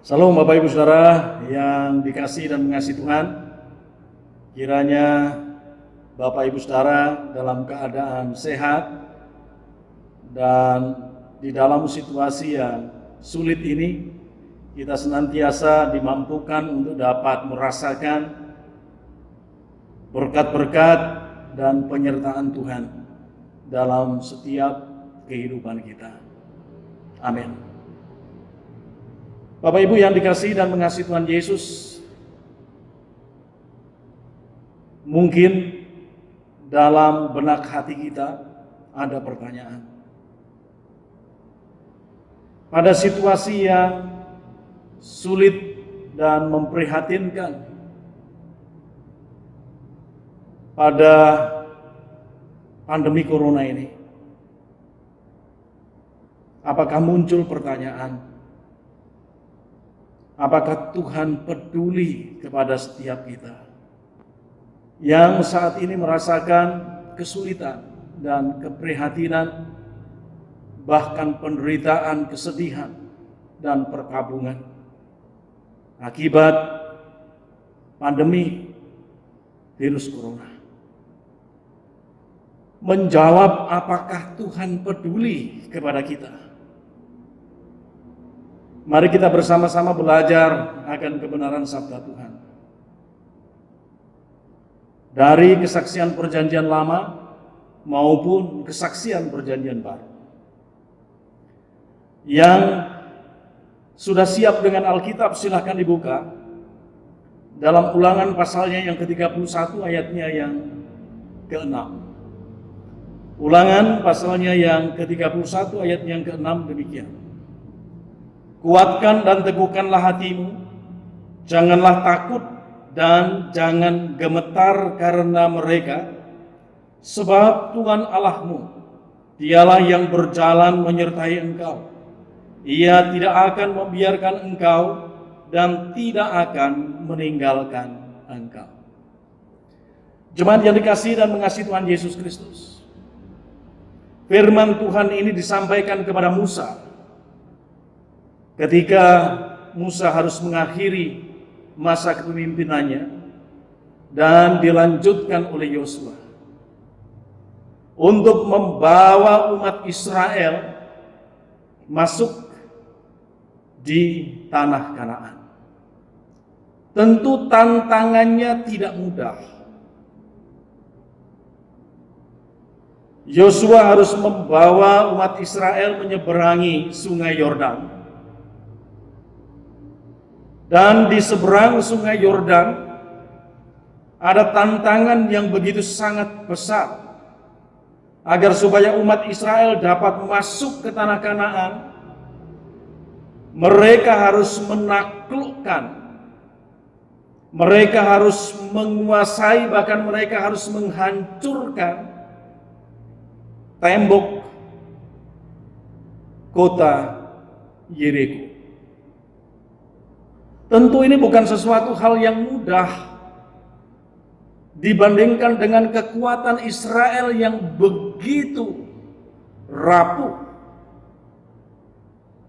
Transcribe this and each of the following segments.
Salam Bapak Ibu Saudara yang dikasihi dan mengasihi Tuhan. Kiranya Bapak Ibu Saudara dalam keadaan sehat dan di dalam situasi yang sulit ini kita senantiasa dimampukan untuk dapat merasakan berkat-berkat dan penyertaan Tuhan dalam setiap kehidupan kita. Amin. Bapak Ibu yang dikasihi dan mengasihi Tuhan Yesus, mungkin dalam benak hati kita ada pertanyaan. Pada situasi yang sulit dan memprihatinkan, pada pandemi corona ini, apakah muncul pertanyaan? Apakah Tuhan peduli kepada setiap kita yang saat ini merasakan kesulitan dan keprihatinan, bahkan penderitaan, kesedihan, dan perkabungan akibat pandemi virus corona? Menjawab apakah Tuhan peduli kepada kita? Mari kita bersama-sama belajar akan kebenaran sabda Tuhan. Dari kesaksian perjanjian lama maupun kesaksian perjanjian baru. Yang sudah siap dengan Alkitab silahkan dibuka. Dalam Ulangan pasalnya yang ke-31 ayatnya yang ke-6. Ulangan pasalnya yang ke-31 ayat yang ke-6 demikian. Kuatkan dan teguhkanlah hatimu, janganlah takut dan jangan gemetar karena mereka, sebab Tuhan Allahmu, Dialah yang berjalan menyertai engkau. Ia tidak akan membiarkan engkau dan tidak akan meninggalkan engkau. Jemaat yang dikasihi dan mengasihi Tuhan Yesus Kristus, firman Tuhan ini disampaikan kepada Musa ketika Musa harus mengakhiri masa kepemimpinannya dan dilanjutkan oleh Yosua untuk membawa umat Israel masuk di tanah Kanaan. Tentu tantangannya tidak mudah. Yosua harus membawa umat Israel menyeberangi Sungai Yordan. Dan di seberang Sungai Yordan ada tantangan yang begitu sangat besar agar supaya umat Israel dapat masuk ke tanah Kanaan. Mereka harus menaklukkan, mereka harus menguasai, bahkan mereka harus menghancurkan tembok kota Yeriko. Tentu ini bukan sesuatu hal yang mudah dibandingkan dengan kekuatan Israel yang begitu rapuh.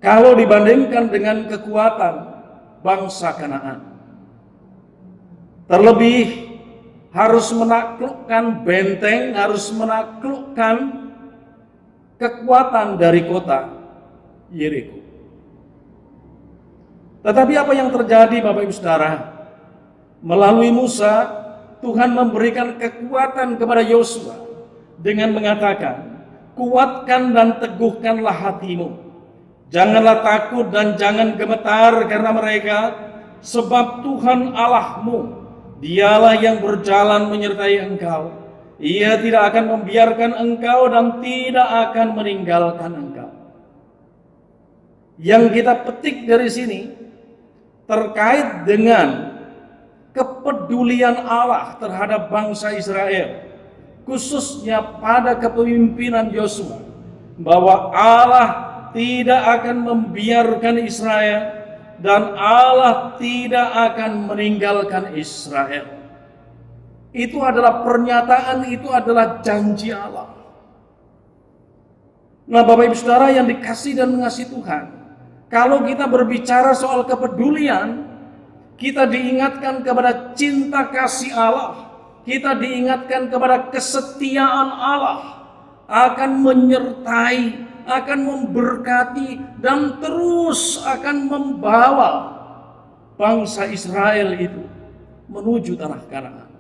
Kalau dibandingkan dengan kekuatan bangsa Kanaan. Terlebih harus menaklukkan benteng, harus menaklukkan kekuatan dari kota Yeriko. Tetapi apa yang terjadi Bapak Ibu Saudara? Melalui Musa, Tuhan memberikan kekuatan kepada Yosua dengan mengatakan, kuatkan dan teguhkanlah hatimu. Janganlah takut dan jangan gemetar karena mereka, sebab Tuhan Allahmu, Dialah yang berjalan menyertai engkau. Ia tidak akan membiarkan engkau dan tidak akan meninggalkan engkau. Yang kita petik dari sini terkait dengan kepedulian Allah terhadap bangsa Israel, khususnya pada kepemimpinan Yosua, bahwa Allah tidak akan membiarkan Israel dan Allah tidak akan meninggalkan Israel. Itu adalah pernyataan, itu adalah janji Allah. Nah, Bapak Ibu Saudara yang dikasihi dan mengasihi Tuhan, Kalau kita berbicara soal kepedulian, kita diingatkan kepada cinta kasih Allah, kita diingatkan kepada kesetiaan Allah akan menyertai, akan memberkati, dan terus akan membawa bangsa Israel itu menuju tanah Kanaan,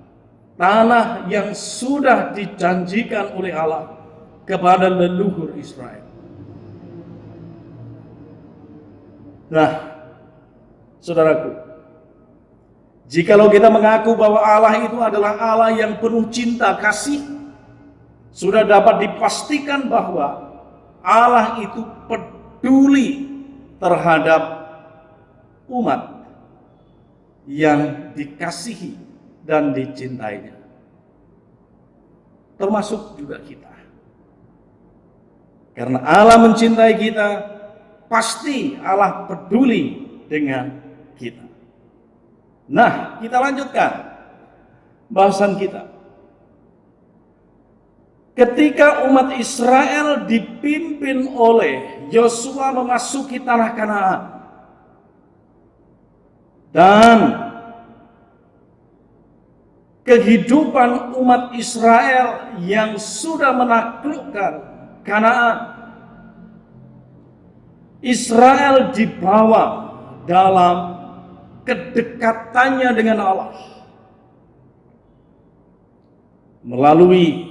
tanah yang sudah dijanjikan oleh Allah kepada leluhur Israel. Nah, saudaraku, jikalau kita mengaku bahwa Allah itu adalah Allah yang penuh cinta kasih, sudah dapat dipastikan bahwa Allah itu peduli terhadap umat yang dikasihi dan dicintainya, termasuk juga kita. Karena Allah mencintai kita, pasti Allah peduli dengan kita. Nah, kita lanjutkan bahasan kita. Ketika umat Israel dipimpin oleh Yosua memasuki tanah Kanaan, dan kehidupan umat Israel yang sudah menaklukkan Kanaan, Israel dibawa dalam kedekatannya dengan Allah melalui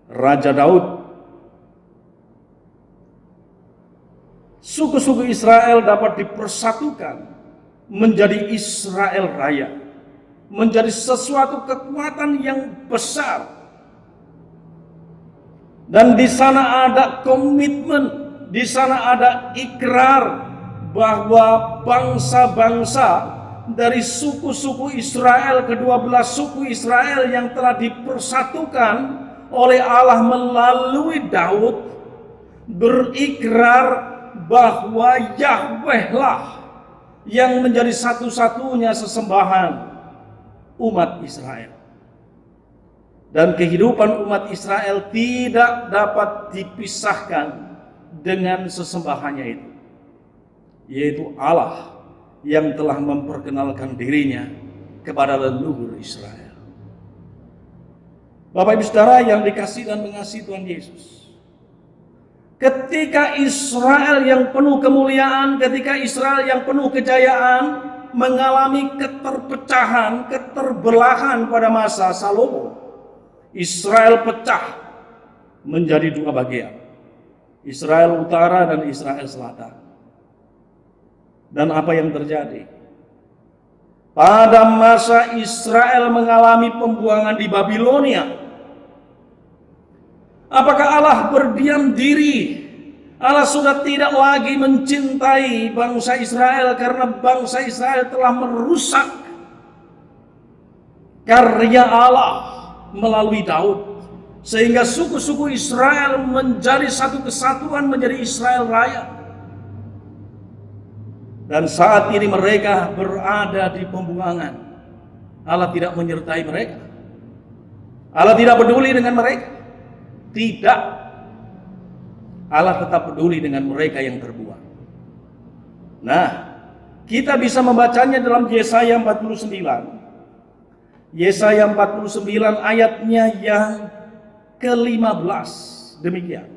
Raja Daud. Suku-suku Israel dapat dipersatukan menjadi Israel Raya, menjadi sesuatu kekuatan yang besar. Dan di sana ada komitmen, di sana ada ikrar bahwa bangsa-bangsa dari suku-suku Israel, ke-12 suku Israel yang telah dipersatukan oleh Allah melalui Daud, berikrar bahwa Yahweh lah yang menjadi satu-satunya sesembahan umat Israel. Dan kehidupan umat Israel tidak dapat dipisahkan dengan sesembahannya itu, yaitu Allah yang telah memperkenalkan dirinya kepada leluhur Israel. Bapak Ibu Saudara yang dikasihi dan mengasihi Tuhan Yesus, ketika Israel yang penuh kemuliaan, ketika Israel yang penuh kejayaan mengalami keterpecahan, keterbelahan pada masa Salomo, Israel pecah menjadi dua bagian, Israel Utara dan Israel Selatan. Dan apa yang terjadi? Pada masa Israel mengalami pembuangan di Babilonia, apakah Allah berdiam diri? Allah sudah tidak lagi mencintai bangsa Israel karena bangsa Israel telah merusak karya Allah melalui Daud, sehingga suku-suku Israel menjadi satu kesatuan, menjadi Israel Raya. Dan saat ini mereka berada di pembuangan. Allah tidak menyertai mereka. Allah tidak peduli dengan mereka. Tidak. Allah tetap peduli dengan mereka yang terbuang. Nah, kita bisa membacanya dalam Yesaya 49. Yesaya 49 ayatnya yang ke-15. Demikian.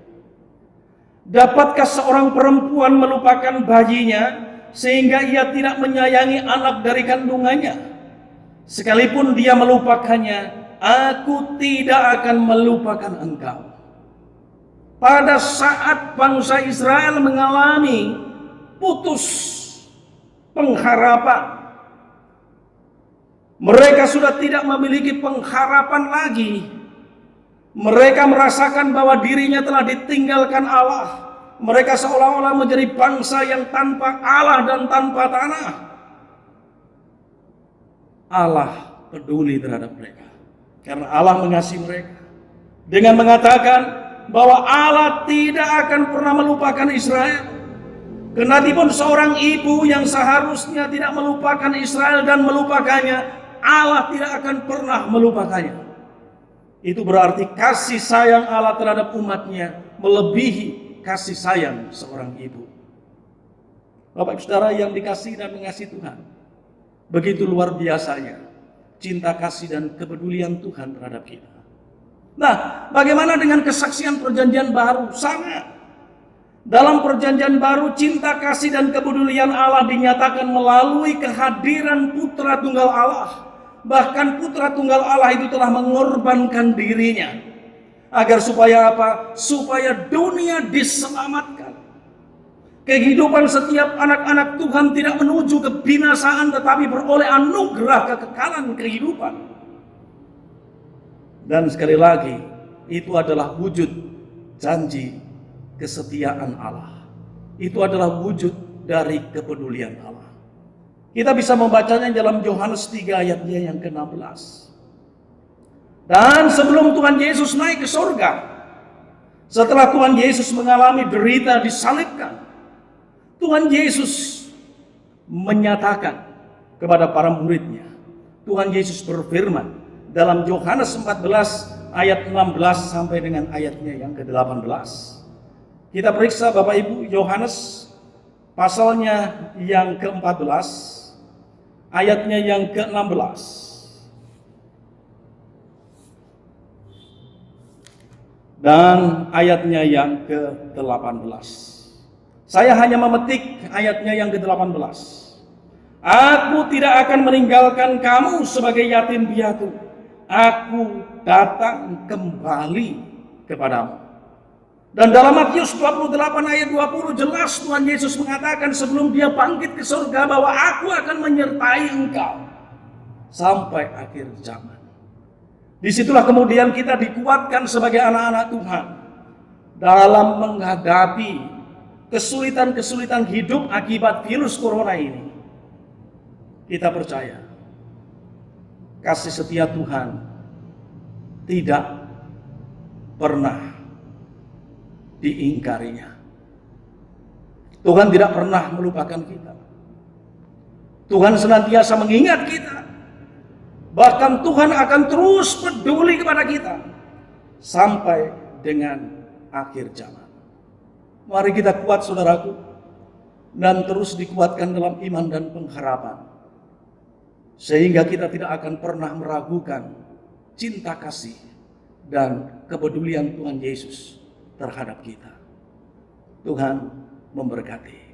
Dapatkah seorang perempuan melupakan bayinya sehingga ia tidak menyayangi anak dari kandungannya? Sekalipun dia melupakannya, aku tidak akan melupakan engkau. Pada saat bangsa Israel mengalami putus pengharapan, mereka sudah tidak memiliki pengharapan lagi. Mereka merasakan bahwa dirinya telah ditinggalkan Allah. Mereka seolah-olah menjadi bangsa yang tanpa Allah dan tanpa tanah. Allah peduli terhadap mereka karena Allah mengasihi mereka dengan mengatakan bahwa Allah tidak akan pernah melupakan Israel. Kenatipun seorang ibu yang seharusnya tidak melupakan Israel dan melupakannya, Allah tidak akan pernah melupakannya. Itu berarti kasih sayang Allah terhadap umatnya melebihi kasih sayang seorang ibu. Bapak Saudara yang dikasihi dan mengasihi Tuhan, begitu luar biasanya cinta kasih dan kepedulian Tuhan terhadap kita. Nah, bagaimana dengan kesaksian perjanjian baru? Sama. Dalam perjanjian baru, cinta kasih dan kepedulian Allah dinyatakan melalui kehadiran Putra Tunggal Allah. Bahkan Putra Tunggal Allah itu telah mengorbankan dirinya. Agar supaya apa? Supaya dunia diselamatkan. Kehidupan setiap anak-anak Tuhan tidak menuju kebinasaan, tetapi beroleh anugerah kekekalan kehidupan. Dan sekali lagi, itu adalah wujud janji kesetiaan Allah. Itu adalah wujud dari kepedulian Allah. Kita bisa membacanya dalam Yohanes 3 ayatnya yang ke-16. Dan sebelum Tuhan Yesus naik ke surga, setelah Tuhan Yesus mengalami derita disalibkan, Tuhan Yesus menyatakan kepada para muridnya, Tuhan Yesus berfirman dalam Yohanes 14 ayat 16 sampai dengan ayatnya yang ke-18. Kita periksa Bapak Ibu, Yohanes pasalnya yang ke-14, ayatnya yang ke-16. Dan ayatnya yang ke-18. Saya hanya memetik ayatnya yang ke-18. Aku tidak akan meninggalkan kamu sebagai yatim piatu. Aku datang kembali kepadamu. Dan dalam Matius 28 ayat 20 jelas Tuhan Yesus mengatakan sebelum dia bangkit ke surga bahwa aku akan menyertai engkau sampai akhir zaman. Disitulah kemudian kita dikuatkan sebagai anak-anak Tuhan dalam menghadapi kesulitan-kesulitan hidup akibat virus corona ini. Kita percaya kasih setia Tuhan tidak pernah diingkarinya. Tuhan tidak pernah melupakan kita. Tuhan senantiasa mengingat kita. Bahkan Tuhan akan terus peduli kepada kita sampai dengan akhir zaman. Mari kita kuat saudaraku, dan terus dikuatkan dalam iman dan pengharapan, sehingga kita tidak akan pernah meragukan cinta kasih dan kepedulian Tuhan Yesus terhadap kita. Tuhan memberkati.